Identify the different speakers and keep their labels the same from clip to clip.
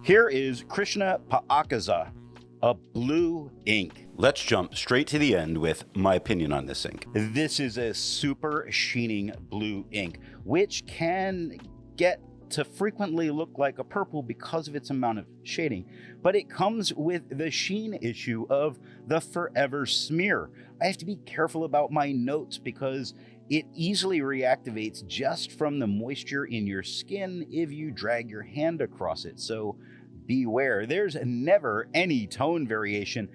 Speaker 1: Here is Krishna Paakezah, a blue ink.
Speaker 2: Let's jump straight to the end with my opinion on this ink.
Speaker 1: This is a super sheening blue ink, which can get to frequently look like a purple because of its amount of shading, but it comes with the sheen issue of the forever smear. I have to be careful about my notes because it easily reactivates just from the moisture in your skin if you drag your hand across it, so beware. There's never any tone variation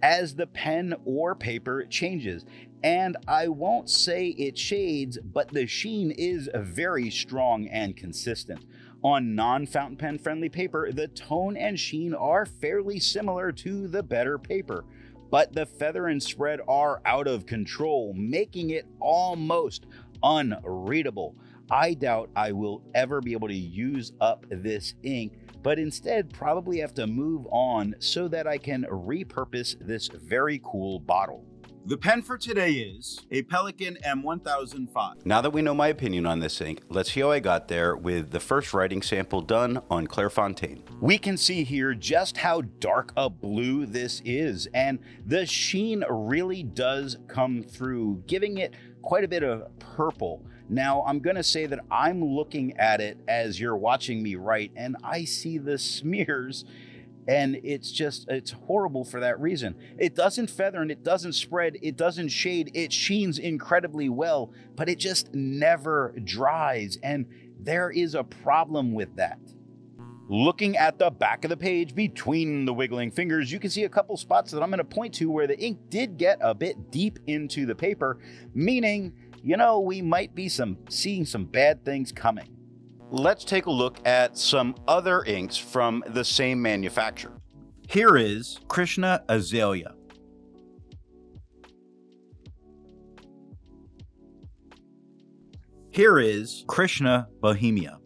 Speaker 1: as the pen or paper changes. And I won't say it shades, but the sheen is very strong and consistent. On non-fountain pen friendly paper, the tone and sheen are fairly similar to the better paper, but the feather and spread are out of control, making it almost unreadable. I doubt I will ever be able to use up this ink, but instead probably have to move on so that I can repurpose this very cool bottle.
Speaker 3: The pen for today is a Pelikan M1005.
Speaker 2: Now that we know my opinion on this ink, let's see how I got there with the first writing sample done on Clairfontaine.
Speaker 1: We can see here just how dark a blue this is, and the sheen really does come through, giving it quite a bit of purple. Now, I'm going to say that I'm looking at it as you're watching me write, and I see the smears, and it's horrible for that reason. It doesn't feather and it doesn't spread, it doesn't shade, it sheens incredibly well, but it just never dries, and there is a problem with that. Looking at the back of the page between the wiggling fingers, you can see a couple spots that I'm going to point to where the ink did get a bit deep into the paper, meaning, we might be seeing some bad things coming.
Speaker 2: Let's take a look at some other inks from the same manufacturer.
Speaker 3: Here is Krishna Azalea. Here is Krishna Bohemia.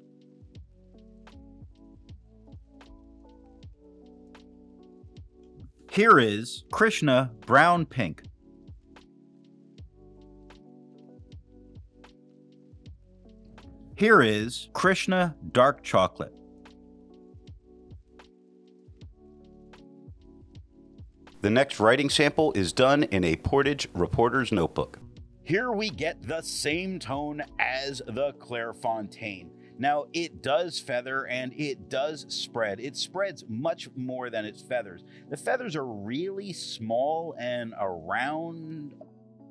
Speaker 3: Here is Krishna Brown Pink. Here is Krishna Dark Chocolate.
Speaker 2: The next writing sample is done in a Portage reporter's notebook.
Speaker 1: Here we get the same tone as the Clairfontaine. Now, it does feather and it does spread. It spreads much more than its feathers. The feathers are really small and around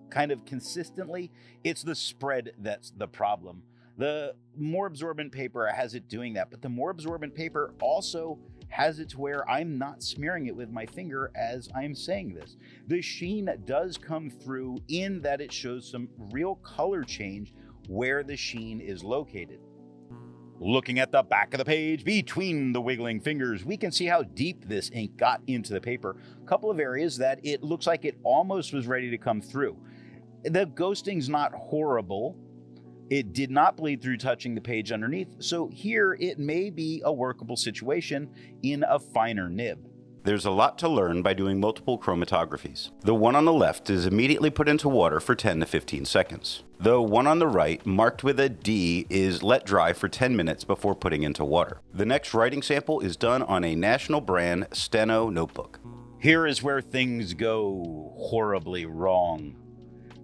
Speaker 1: kind of consistently. It's the spread that's the problem. The more absorbent paper has it doing that, but the more absorbent paper also has it to where I'm not smearing it with my finger as I'm saying this. The sheen does come through in that it shows some real color change where the sheen is located. Looking at the back of the page between the wiggling fingers, we can see how deep this ink got into the paper. A couple of areas that it looks like it almost was ready to come through. The ghosting's not horrible. It did not bleed through touching the page underneath, so here it may be a workable situation in a finer nib.
Speaker 2: There's a lot to learn by doing multiple chromatographies. The one on the left is immediately put into water for 10 to 15 seconds. The one on the right, marked with a D, is let dry for 10 minutes before putting into water. The next writing sample is done on a national brand Steno notebook.
Speaker 1: Here is where things go horribly wrong.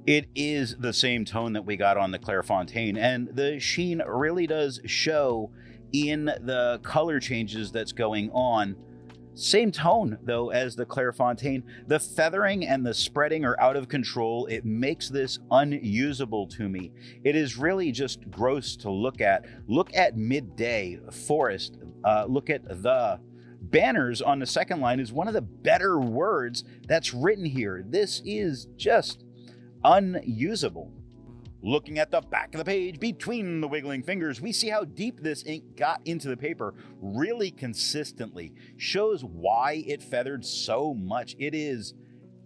Speaker 1: It is the same tone that we got on the Clairfontaine, and the sheen really does show in the color changes that's going on. Same tone, though, as the Clairfontaine. The feathering and the spreading are out of control. It makes this unusable to me. It is really just gross to look at. Look at Midday, Forest, look at the banners on the second line is one of the better words that's written here. This is just unusable. Looking at the back of the page between the wiggling fingers, we see how deep this ink got into the paper really consistently. Shows why it feathered so much. It is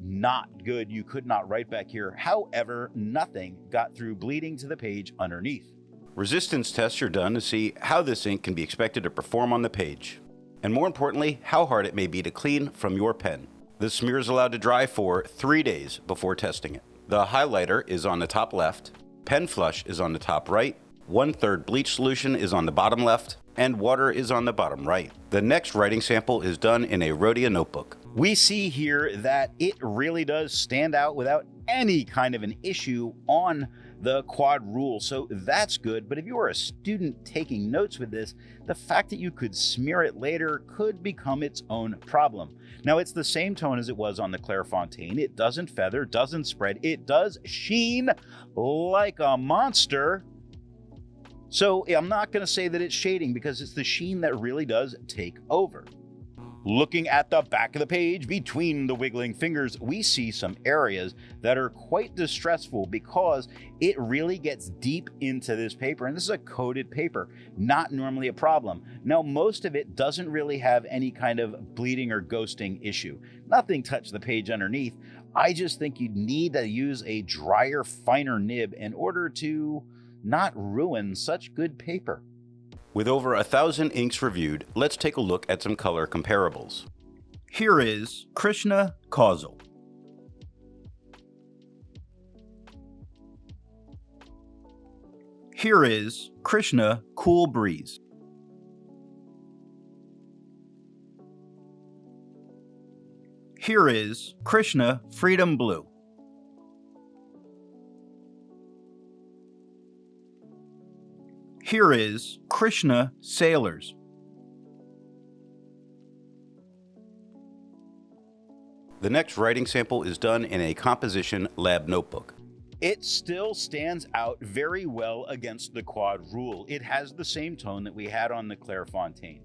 Speaker 1: not good. You could not write back here. However, nothing got through bleeding to the page underneath.
Speaker 2: Resistance tests are done to see how this ink can be expected to perform on the page, and more importantly, how hard it may be to clean from your pen. The smear is allowed to dry for 3 days before testing it. The highlighter is on the top left, pen flush is on the top right, 1/3 bleach solution is on the bottom left, and water is on the bottom right. The next writing sample is done in a Rhodia notebook.
Speaker 1: We see here that it really does stand out without any kind of an issue on the quad rule, so that's good. But if you are a student taking notes with this, the fact that you could smear it later could become its own problem. Now, it's the same tone as it was on the Clairfontaine. It doesn't feather, doesn't spread, it does sheen like a monster. So I'm not going to say that it's shading, because it's the sheen that really does take over. Looking at the back of the page, between the wiggling fingers, we see some areas that are quite distressful because it really gets deep into this paper. And this is a coated paper, not normally a problem. Now, most of it doesn't really have any kind of bleeding or ghosting issue. Nothing touched the page underneath. I just think you'd need to use a drier, finer nib in order to not ruin such good paper.
Speaker 2: With over 1,000 inks reviewed, let's take a look at some color comparables.
Speaker 3: Here is Krishna Paakezah. Here is Krishna Cool Breeze. Here is Krishna Freedom Blue. Here is Krishna Sailors.
Speaker 2: The next writing sample is done in a composition lab notebook.
Speaker 1: It still stands out very well against the quad rule. It has the same tone that we had on the Clairfontaine.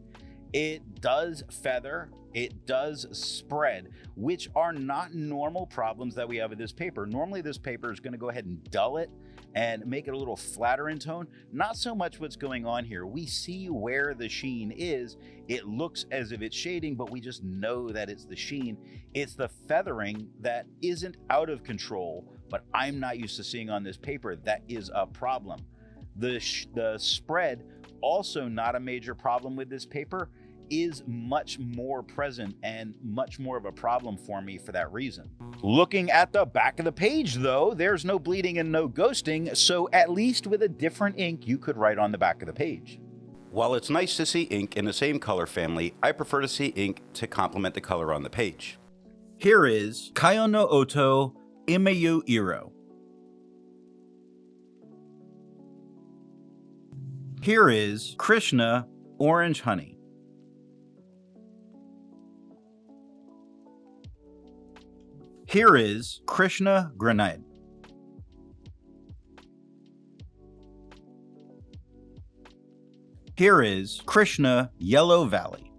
Speaker 1: It does feather, it does spread, which are not normal problems that we have with this paper. Normally this paper is going to go ahead and dull it and make it a little flatter in tone. Not so much what's going on here. We see where the sheen is. It looks as if it's shading, but we just know that it's the sheen. It's the feathering that isn't out of control, but I'm not used to seeing on this paper. That is a problem. The spread, also not a major problem with this paper, is much more present and much more of a problem for me for that reason. Looking at the back of the page though, there's no bleeding and no ghosting, so at least with a different ink you could write on the back of the page.
Speaker 2: While it's nice to see ink in the same color family, I prefer to see ink to complement the color on the page.
Speaker 3: Here is Kayo no Oto Imeyu Iro. Here is Krishna Orange Honey. Here is Krishna Grenade. Here is Krishna Yellow Valley.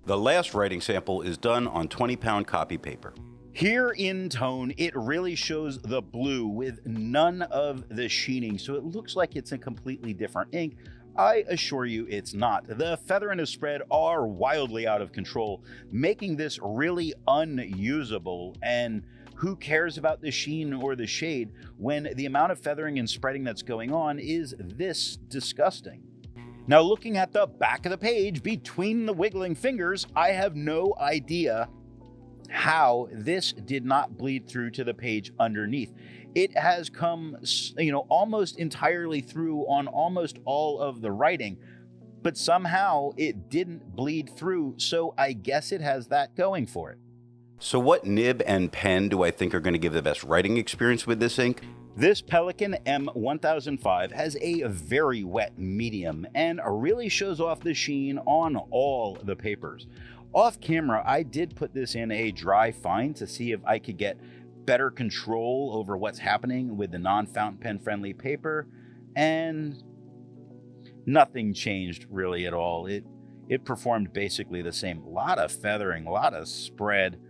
Speaker 2: The last writing sample is done on 20-pound copy paper.
Speaker 1: Here in tone, it really shows the blue with none of the sheening, so it looks like it's a completely different ink. I assure you it's not. The feather and the spread are wildly out of control, making this really unusable. And who cares about the sheen or the shade when the amount of feathering and spreading that's going on is this disgusting? Now, looking at the back of the page, between the wiggling fingers, I have no idea how this did not bleed through to the page underneath. It has come, almost entirely through on almost all of the writing, but somehow it didn't bleed through, so I guess it has that going for it.
Speaker 2: So what nib and pen do I think are going to give the best writing experience with this ink?
Speaker 1: This Pelikan M1005 has a very wet medium and really shows off the sheen on all the papers. Off camera, I did put this in a dry fine to see if I could get better control over what's happening with the non-fountain pen friendly paper, and nothing changed really at all. It performed basically the same. A lot of feathering, a lot of spread,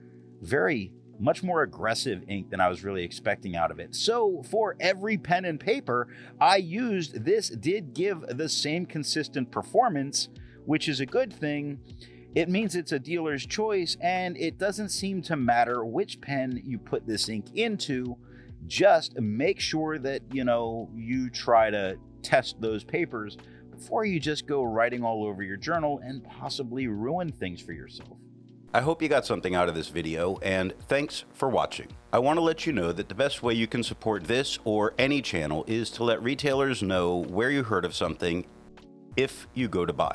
Speaker 1: much more aggressive ink than I was really expecting out of it. So for every pen and paper I used, this did give the same consistent performance, which is a good thing. It means it's a dealer's choice, and it doesn't seem to matter which pen you put this ink into. Just make sure that, you try to test those papers before you just go writing all over your journal and possibly ruin things for yourself.
Speaker 2: I hope you got something out of this video, and thanks for watching. I want to let you know that the best way you can support this or any channel is to let retailers know where you heard of something if you go to buy.